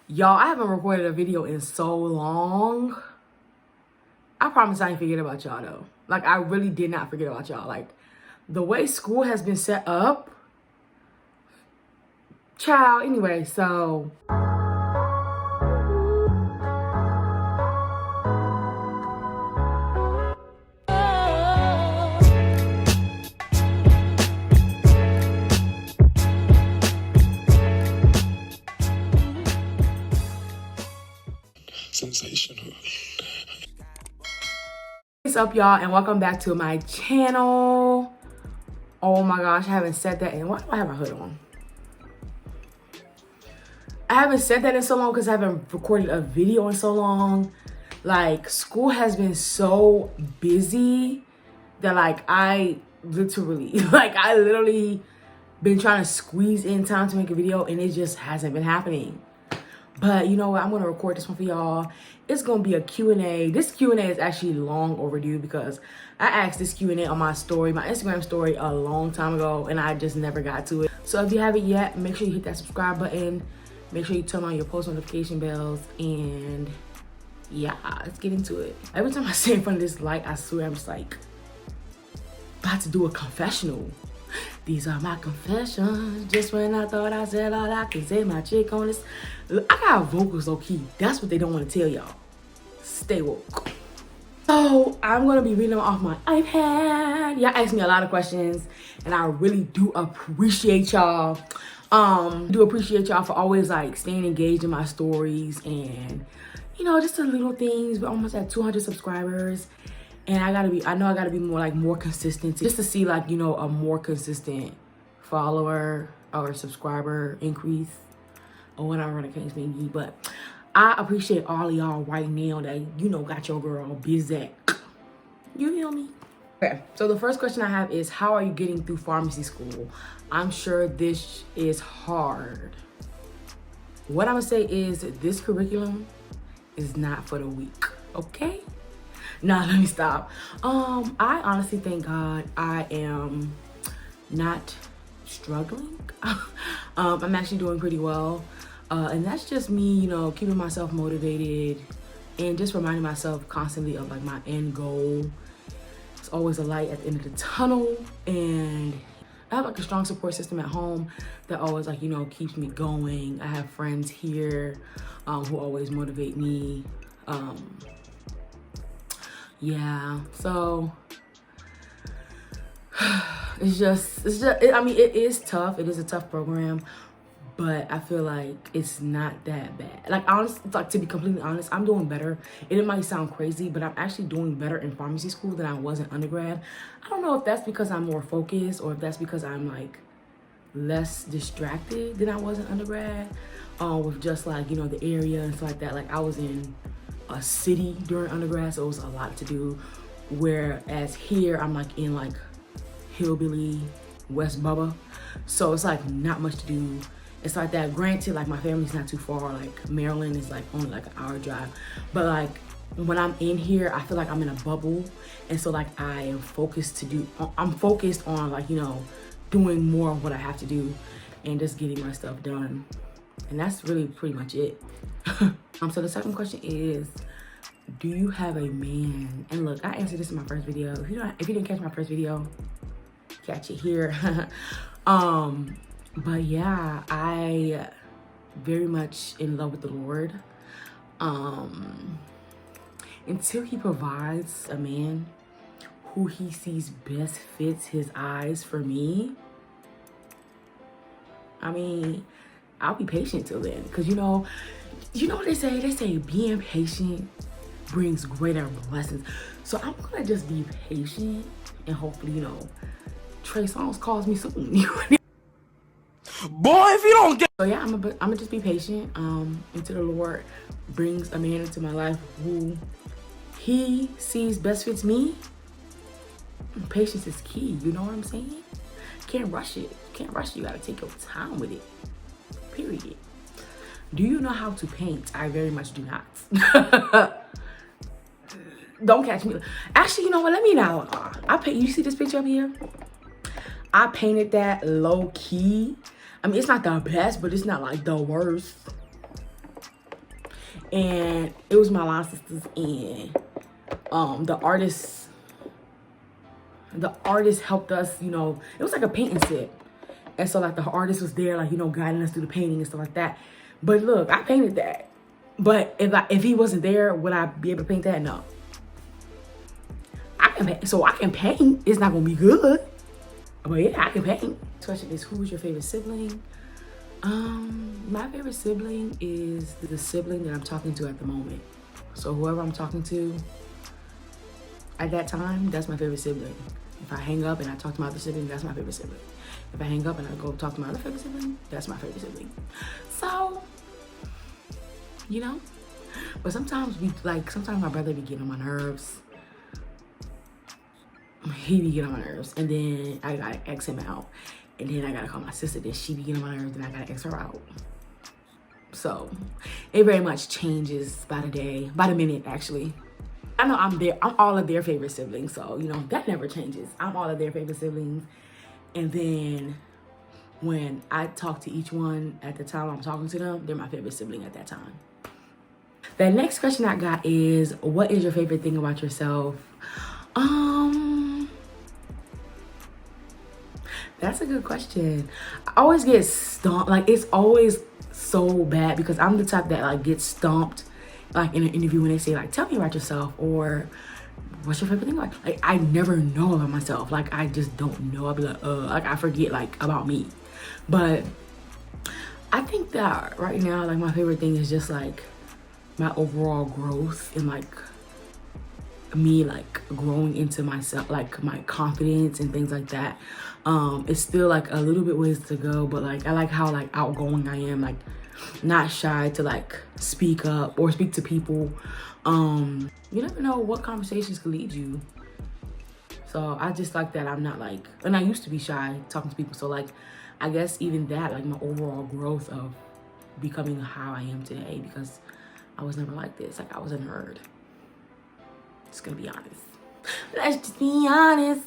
Y'all, I haven't recorded a video in so long. I promise I ain't forget about y'all though. Like, I really did not forget about y'all. Like, the way school has been set up. Child, anyway, so. Sensational. What's up, y'all, and welcome back to my channel. Oh my gosh, I haven't said that in, why do I have my hood on? I haven't said that in so long because I haven't recorded a video in so long. Like, school has been so busy that I literally been trying to squeeze in time to make a video, and it just hasn't been happening. But you know what? I'm going to record this one for y'all. It's going to be a Q&A. This Q&A is actually long overdue because I asked this Q&A on my story, my Instagram story, a long time ago, and I just never got to it. So if you haven't yet, make sure you hit that subscribe button. Make sure you turn on your post notification bells, and yeah, let's get into it. Every time I sit in front of this light, I swear I'm just like about to do a confessional. These are my confessions. Just when I thought I said all I could say, my chick on this. Look, I got vocals low key. That's what they don't want to tell y'all. Stay woke. So I'm gonna be reading them off my iPad. Y'all asked me a lot of questions, and I really do appreciate y'all. For always like staying engaged in my stories, and you know, just the little things. We're almost at 200 subscribers. And I know I gotta be more consistent just to see like, you know, a more consistent follower or subscriber increase or whatever the case may be. But I appreciate all of y'all right now that, you know, got your girl busy. You feel me? Okay, so the first question I have is, how are you getting through pharmacy school? I'm sure this is hard. What I'm gonna say is this curriculum is not for the weak, okay? Nah, let me stop. I honestly thank God I am not struggling. I'm actually doing pretty well. And that's just me, you know, keeping myself motivated and just reminding myself constantly of like my end goal. It's always a light at the end of the tunnel, and I have like a strong support system at home that always like, you know, keeps me going. I have friends here who always motivate me. Yeah, so I mean, it is tough. It is a tough program, but I feel like it's not that bad. Like, honestly, like, to be completely honest, I'm doing better. It might sound crazy, but I'm actually doing better in pharmacy school than I was in undergrad. I don't know if that's because I'm more focused or if that's because I'm like less distracted than I was in undergrad, with just like, you know, the area and stuff like that. Like, I was in a city during undergrad, so it was a lot to do, whereas here I'm like in like hillbilly West Bubba, so it's like not much to do. It's like that. Granted, like my family's not too far, like Maryland is like only like an hour drive, but like when I'm in here I feel like I'm in a bubble, and so like I'm focused on like, you know, doing more of what I have to do and just getting my stuff done. And that's really pretty much it. So the second question is, do you have a man? And look, I answered this in my first video. If you didn't catch my first video, catch it here. But yeah, I very much in love with the Lord. Until he provides a man who he sees best fits his eyes for me, I mean, I'll be patient till then, because you know what they say? They say being patient brings greater blessings. So I'm gonna just be patient, and hopefully, you know, Trey Songz calls me soon. Boy, if you don't get. So yeah, I'm gonna just be patient until the Lord brings a man into my life who he sees best fits me. Patience is key. You know what I'm saying? Can't rush it. You gotta take your time with it. Period. Do you know how to paint? I very much do not. Don't catch me. Actually, you know what? Let me know. You see this picture up here? I painted that low key. I mean, it's not the best, but it's not like the worst. and it was my line sisters, and the artist helped us, you know, it was like a painting set. And so like the artist was there, like, you know, guiding us through the painting and stuff like that. But look, I painted that. But if he wasn't there, would I be able to paint that? No. I can paint. It's not gonna be good. But yeah, I can paint. The question is, who is your favorite sibling? My favorite sibling is the sibling that I'm talking to at the moment. So whoever I'm talking to at that time, that's my favorite sibling. If I hang up and I talk to my other sibling, that's my favorite sibling. If I hang up and I go talk to my other favorite sibling, that's my favorite sibling. So, you know, but sometimes my brother be getting on my nerves. He be getting on my nerves, and then I gotta X him out, and then I gotta call my sister, then she be getting on my nerves, and I gotta X her out. So it very much changes by the day, by the minute actually. I know I'm all of their favorite siblings, so you know that never changes. I'm all of their favorite siblings, and then when I talk to each one at the time I'm talking to them, they're my favorite sibling at that time. The next question I got is, what is your favorite thing about yourself? That's a good question. I always get stumped. Like, it's always so bad because I'm the type that like gets stumped like in an interview when they say like, tell me about yourself, or what's your favorite thing like I never know about myself. Like, I just don't know. I'll be like I forget like about me. But I think that right now, like, my favorite thing is just like my overall growth and like me like growing into myself, like my confidence and things like that. It's still like a little bit ways to go, but like I like how like outgoing I am, like not shy to like speak up or speak to people. You never know what conversations could lead you. So I just like that I'm not like, and I used to be shy talking to people, so like I guess even that, like my overall growth of becoming how I am today, because I was never like this. Like, I was a nerd. Just gonna be honest. Let's just be honest.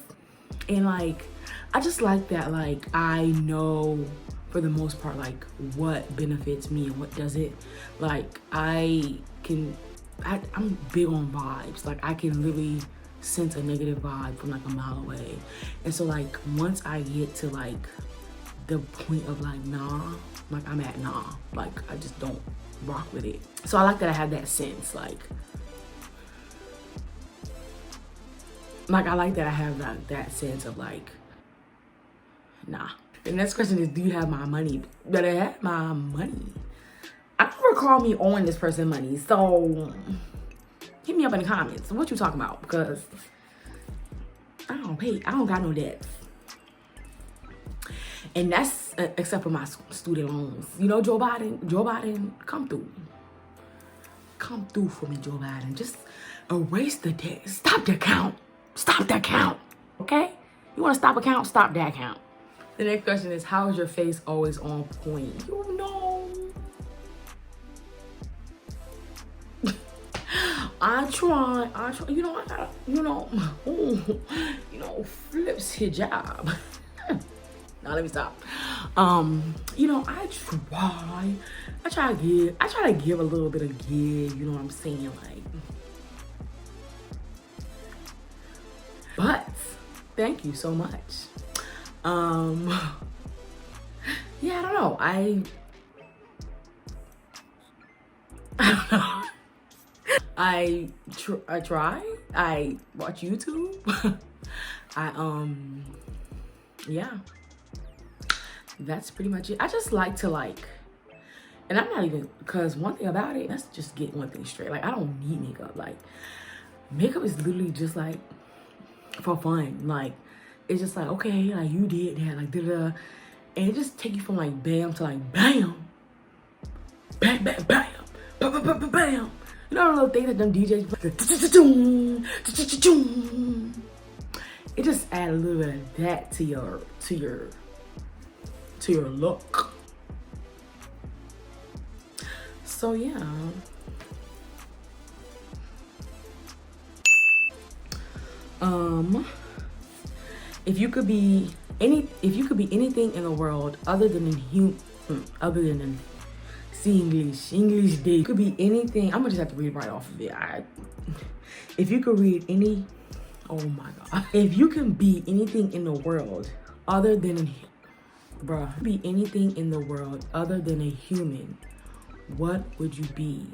And like, I just like that, like, I know for the most part, like, what benefits me and what doesn't. Like, I'm big on vibes. Like, I can literally sense a negative vibe from like a mile away. And so like, once I get to like the point of like, nah, like I'm at nah, like I just don't rock with it. So I like that I have that sense, like I like that I have that sense of like, nah. The next question is, do you have my money? That I have my money. I never call me owing this person money, so hit me up in the comments. What you talking about? Because I don't got no debts. And that's except for my student loans. You know, Joe Biden, come through. Come through for me, Joe Biden. Just erase the debt. Stop the count. Stop that count. Okay? You want to stop a count? Stop that count. The next question is, how is your face always on point? You know. I try. You know, I gotta, flips hijab. Now let me stop. You know, I try to give a little bit of give, you know what I'm saying? Like, but thank you so much. Yeah, I don't know. I don't know. I try. I watch YouTube. Yeah. That's pretty much it. I just like to like, and I'm not even, because one thing about it, let's just get one thing straight. Like, I don't need makeup. Like, makeup is literally just like for fun. Like, it's just like, okay, like you did that, like da-da, and it just take you from like bam to like bam, bam, bam, bam, bam, bam, bam, bam. You know the little thing that them DJs, it just add a little bit of that to your look. So yeah. If you could be anything in the world other than a English D. It could be anything. I'm gonna just have to read right off of it. If you could read any, oh my God. If you can be anything in the world other than be anything in the world other than a human, what would you be?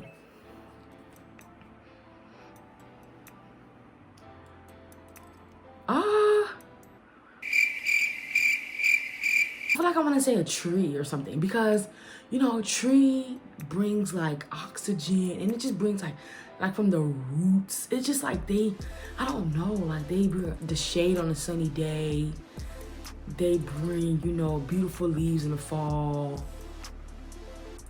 I feel like I want to say a tree or something, because you know, a tree brings like oxygen, and it just brings like from the roots. It's just like I don't know, like they bring the shade on a sunny day. They bring, you know, beautiful leaves in the fall.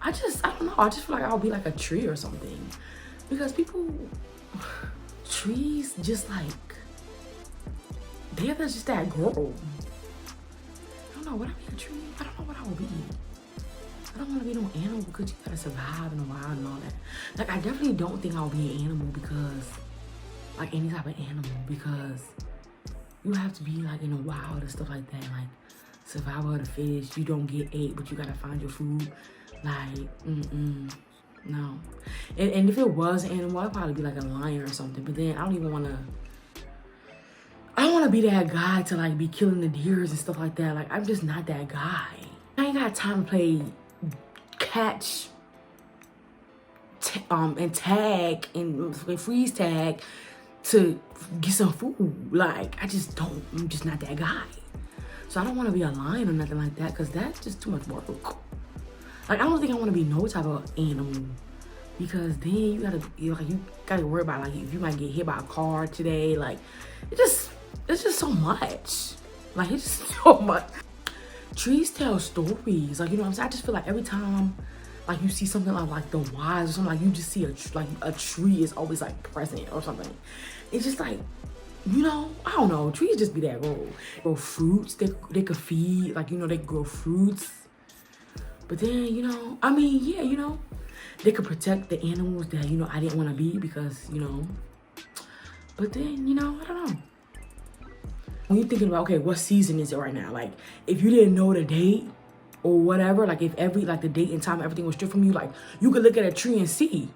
I don't know. I just feel like I'll be like a tree or something, because trees just like, they're just that grow. I don't know, would I be a tree? I don't know what I would be. I don't want to be no animal, because you gotta survive in the wild and all that. Like, I definitely don't think I'll be an animal, because, like any type of animal, because you have to be like in the wild and stuff like that. Like, survival of the fittest. You don't get ate, but you gotta find your food. Like, no. And if it was an animal, I'd probably be like a lion or something. But then I don't want to be that guy to like be killing the deers and stuff like that. Like, I'm just not that guy. I ain't got time to play catch and tag and freeze tag to get some food. Like, I'm just not that guy. So I don't want to be a lion or nothing like that, because that's just too much work. Like, I don't think I want to be no type of animal, because then you gotta worry about like if you might get hit by a car today. Like, it's just so much. Like, it's just so much. Trees tell stories. Like, you know what I'm saying? I just feel like every time like you see something like the wise or something, like you just see a tree is always like present or something. It's just like, you know, I don't know. Trees just be that grow fruits. They could feed, like, you know, they grow fruits. But then, you know, I mean, yeah, you know, they could protect the animals that, you know, I didn't want to be, because, you know. But then, you know, I don't know. When you're thinking about, okay, what season is it right now? Like, if you didn't know the date or whatever, like if the date and time, everything was stripped from you, like you could look at a tree and see.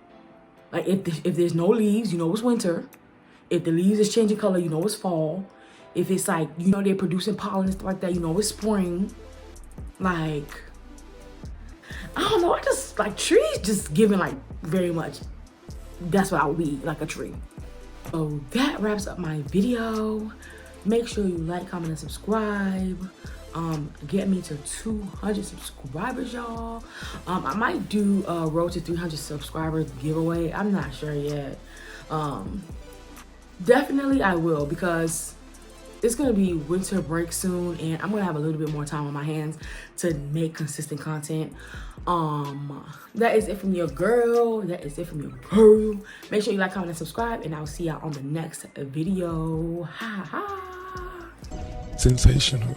Like, if there's no leaves, you know it's winter. If the leaves is changing color, you know it's fall. If it's like, you know, they're producing pollen and stuff like that, you know it's spring. Like, I don't know, I just, like, trees just giving, like, very much, that's what I would be, like a tree. So that wraps up my video. Make sure you like, comment, and subscribe. Get me to 200 subscribers, y'all. I might do a road to 300 subscribers giveaway. I'm not sure yet. Definitely I will, because it's gonna be winter break soon, and I'm gonna have a little bit more time on my hands to make consistent content. That is it from your girl. That is it from your girl. Make sure you like, comment, and subscribe, and I'll see y'all on the next video. Ha ha. Sensational.